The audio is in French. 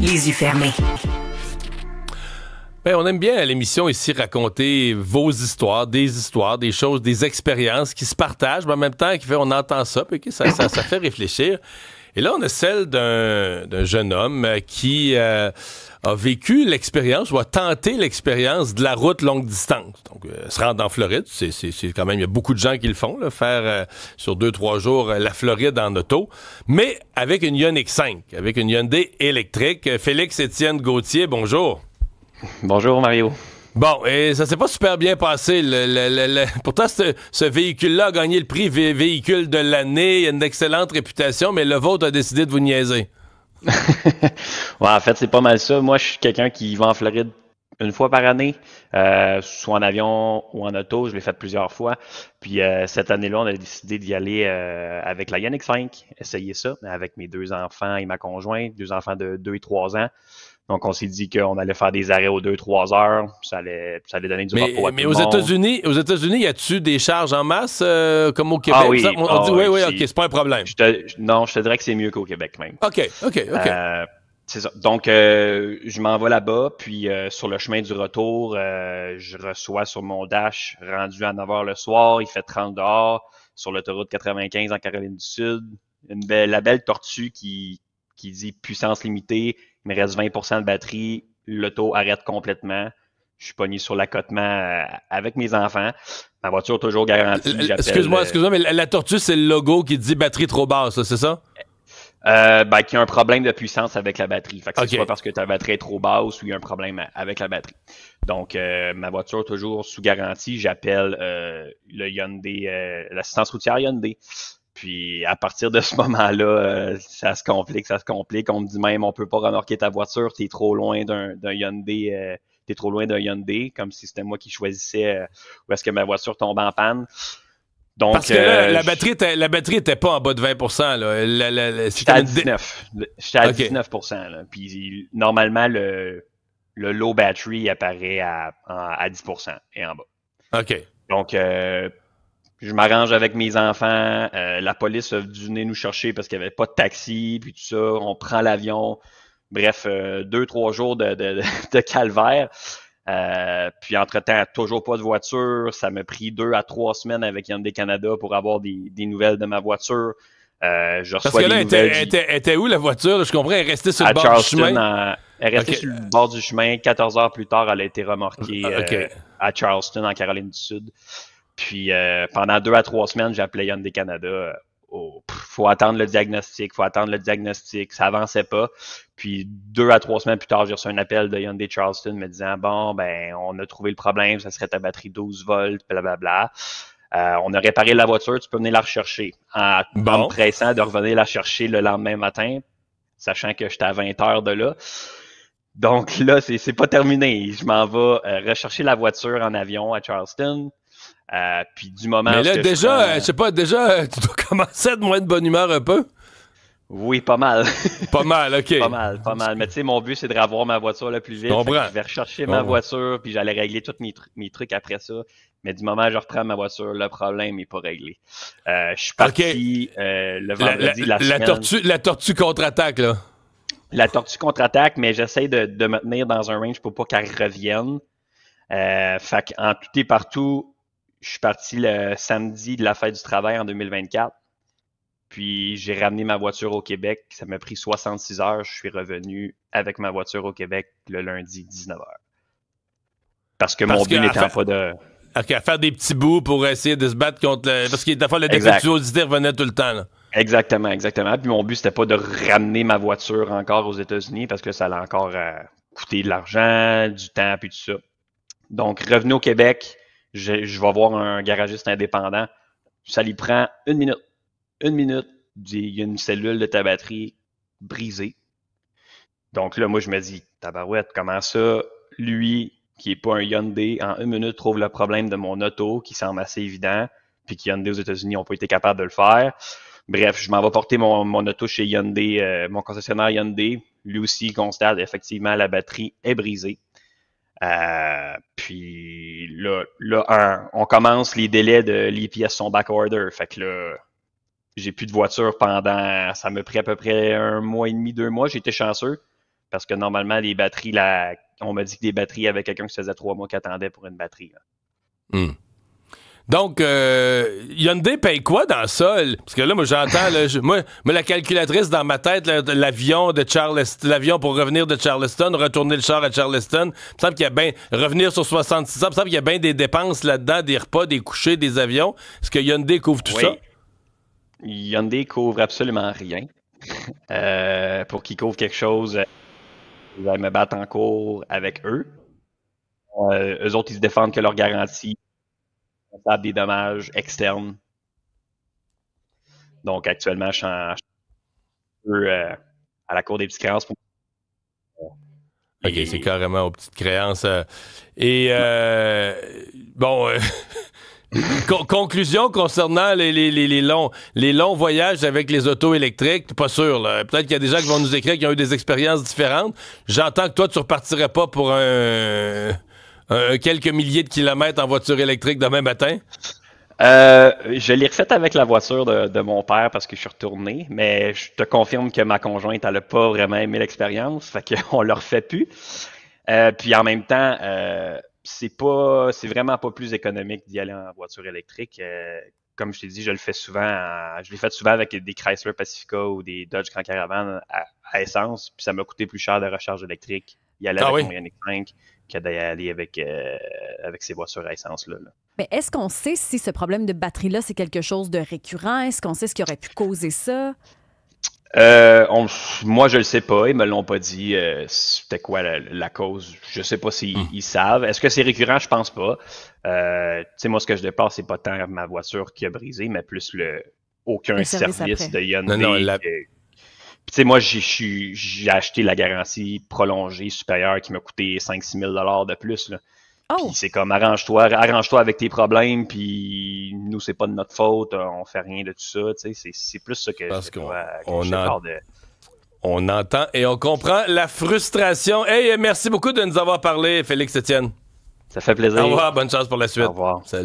les yeux fermés. Ben, on aime bien à l'émission ici raconter vos histoires, des choses, des expériences qui se partagent, mais en même temps, on entend ça, puis ça fait réfléchir. Et là, on a celle d'un jeune homme qui a vécu l'expérience ou a tenté l'expérience de la route longue distance. Donc, se rendre en Floride, c'est quand même, il y a beaucoup de gens qui le font, là, faire sur 2-3 jours la Floride en auto, mais avec une Ioniq 5, avec une Hyundai électrique. Félix-Étienne Gauthier, bonjour. Bonjour Mario. Bon, et ça s'est pas super bien passé. Pourtant, ce véhicule-là a gagné le prix véhicule de l'année. Il a une excellente réputation, mais le vôtre a décidé de vous niaiser. Ouais, en fait, c'est pas mal ça. Moi, je suis quelqu'un qui va en Floride une fois par année, soit en avion ou en auto. Je l'ai fait plusieurs fois. Puis cette année-là, on a décidé d'y aller avec la Ioniq 5, essayer ça, avec mes 2 enfants et ma conjointe, 2 enfants de 2 et 3 ans. Donc, on s'est dit qu'on allait faire des arrêts aux 2-3 heures. Ça allait donner du repos à tout le monde. Mais aux États-Unis, y a-tu des charges en masse comme au Québec? Ah oui. On dit oui, OK, c'est pas un problème. Non, je te dirais que c'est mieux qu'au Québec même. OK. C'est ça. Donc, je m'en vais là-bas, puis sur le chemin du retour, je reçois sur mon dash, rendu à 9 h le soir, il fait 30 dehors, sur l'autoroute 95 en Caroline du Sud, la belle tortue qui dit puissance limitée, il me reste 20% de batterie, l'auto arrête complètement, je suis pogné sur l'accotement avec mes enfants, ma voiture toujours garantie. Excuse-moi, mais la tortue, c'est le logo qui dit batterie trop basse, c'est ça? Qu'il y a un problème de puissance avec la batterie. Fait que c'est soit parce que ta batterie est trop basse ou il y a un problème avec la batterie. Donc, ma voiture toujours sous garantie, j'appelle le Hyundai, l'assistance routière Hyundai. Puis, à partir de ce moment-là, ça se complique. On me dit même, on peut pas remorquer ta voiture, t'es trop loin d'un Hyundai, comme si c'était moi qui choisissais où est-ce que ma voiture tombe en panne. Donc, parce que là, la batterie était pas en bas de 20%. Là. J'étais à 19. J'étais à 19%. Là. Puis normalement, le low battery apparaît à 10% et en bas. OK. Donc, je m'arrange avec mes enfants. La police a dû venir nous chercher parce qu'il n'y avait pas de taxi, puis tout ça. On prend l'avion. Bref, 2-3 jours de calvaire. Puis entre-temps, toujours pas de voiture. Ça m'a pris 2 à 3 semaines avec Hyundai Canada pour avoir des nouvelles de ma voiture. Je reçois des nouvelles. Parce que là, elle était où la voiture? Je comprends, elle est restée sur le bord du chemin. Elle est restée sur le bord du chemin. 14 heures plus tard, elle a été remorquée à Charleston, en Caroline du Sud. Puis pendant 2 à 3 semaines, j'ai appelé Hyundai Canada. Faut attendre le diagnostic, ça avançait pas. Puis 2 à 3 semaines plus tard, j'ai reçu un appel de Hyundai Charleston me disant on a trouvé le problème, ça serait ta batterie 12 volts, blablabla. On a réparé la voiture, tu peux venir la rechercher. En me pressant de revenir la chercher le lendemain matin, sachant que j'étais à 20 heures de là. Donc là, c'est pas terminé. Je m'en vais rechercher la voiture en avion à Charleston. Puis du moment mais là, je sais pas, tu dois commencer à être moins de bonne humeur un peu? Oui, pas mal. Pas mal, OK. Pas mal. Mais tu sais, mon but, c'est de revoir ma voiture le plus vite. Je vais rechercher ma voiture, puis j'allais régler tous mes trucs après ça. Mais du moment où je reprends ma voiture, le problème n'est pas réglé. Je suis parti le vendredi de la semaine. La tortue contre-attaque, là. La tortue contre-attaque, mais j'essaie de me tenir dans un range pour pas qu'elle revienne. Fait qu'en tout et partout, je suis parti le samedi de la fête du travail en 2024. Puis j'ai ramené ma voiture au Québec. Ça m'a pris 66 heures. Je suis revenu avec ma voiture au Québec le lundi 19 heures. Parce que mon but n'étant pas de... OK, à faire des petits bouts pour essayer de se battre contre... Parce que des fois, le défectuosité revenait tout le temps. Là. Exactement. Puis mon but, c'était pas de ramener ma voiture encore aux États-Unis parce que ça allait encore coûter de l'argent, du temps, puis tout ça. Donc, revenu au Québec, je vais voir un garagiste indépendant. Ça lui prend 1 minute. 1 minute, il y a une cellule de ta batterie brisée. Donc là, moi, je me dis, tabarouette, comment ça, lui, qui n'est pas un Hyundai, en 1 minute, trouve le problème de mon auto, qui semble assez évident, puis que Hyundai aux États-Unis n'ont pas été capables de le faire. Bref, je m'en vais porter mon auto chez Hyundai, mon concessionnaire Hyundai. Lui aussi, il constate, effectivement, la batterie est brisée. Puis là, on commence les délais de les pièces sont backorder. Fait que là, j'ai plus de voiture ça m'a pris à peu près 1 mois et demi, 2 mois. J'ai été chanceux Parce que normalement, les batteries, on m'a dit que des batteries, avec quelqu'un qui se faisait 3 mois qui attendait pour une batterie. Donc, Hyundai paye quoi dans ça? Parce que là, moi, j'entends, moi, la calculatrice dans ma tête, l'avion de Charleston, l'avion pour revenir de Charleston, retourner le char à Charleston, il me semble qu'il y a revenir sur 66 ans, il me semble qu'il y a bien des dépenses là-dedans, des repas, des couchers, des avions. Est-ce que Hyundai couvre tout ça? Hyundai couvre absolument rien. Pour qu'ils couvrent quelque chose, je vais me battre en cours avec eux. Eux autres, ils se défendent que leur garantie des dommages externes. Donc, actuellement, je suis à la Cour des petites créances. OK, c'est carrément aux petites créances. Conclusion concernant les longs voyages avec les autos électriques, pas sûr. Là. Peut-être qu'il y a des gens qui vont nous écrire qui ont eu des expériences différentes. J'entends que toi, tu repartirais pas pour quelques milliers de kilomètres en voiture électrique demain matin? Je l'ai refaite avec la voiture de mon père parce que je suis retourné, mais je te confirme que ma conjointe, elle n'a pas vraiment aimé l'expérience, fait qu'on le refait plus. Puis en même temps, c'est vraiment pas plus économique d'y aller en voiture électrique. Comme je t'ai dit, je l'ai fait souvent avec des Chrysler Pacifica ou des Dodge Grand Caravan à essence, puis ça m'a coûté plus cher de recharge électrique y aller avec mon Ioniq 5 que d'y aller avec ces voitures à essence-là. Mais est-ce qu'on sait si ce problème de batterie-là, c'est quelque chose de récurrent? Est-ce qu'on sait ce qui aurait pu causer ça? Moi, je le sais pas. Ils me l'ont pas dit. C'était quoi la cause? Je sais pas s'ils savent. Est-ce que c'est récurrent? Je pense pas. Tu sais, moi, ce que je dépasse, c'est pas tant ma voiture qui a brisé, mais plus aucun service de Hyundai. Puis, tu sais, moi, j'ai acheté la garantie prolongée supérieure qui m'a coûté 5-6 000 $ de plus. Là. Puis c'est comme arrange-toi avec tes problèmes, puis nous, c'est pas de notre faute, on fait rien de tout ça. Tu sais, c'est plus ça que on entend et on comprend la frustration. Hey, merci beaucoup de nous avoir parlé, Félix Etienne. Ça fait plaisir. Au revoir, bonne chance pour la suite. Au revoir. Salut.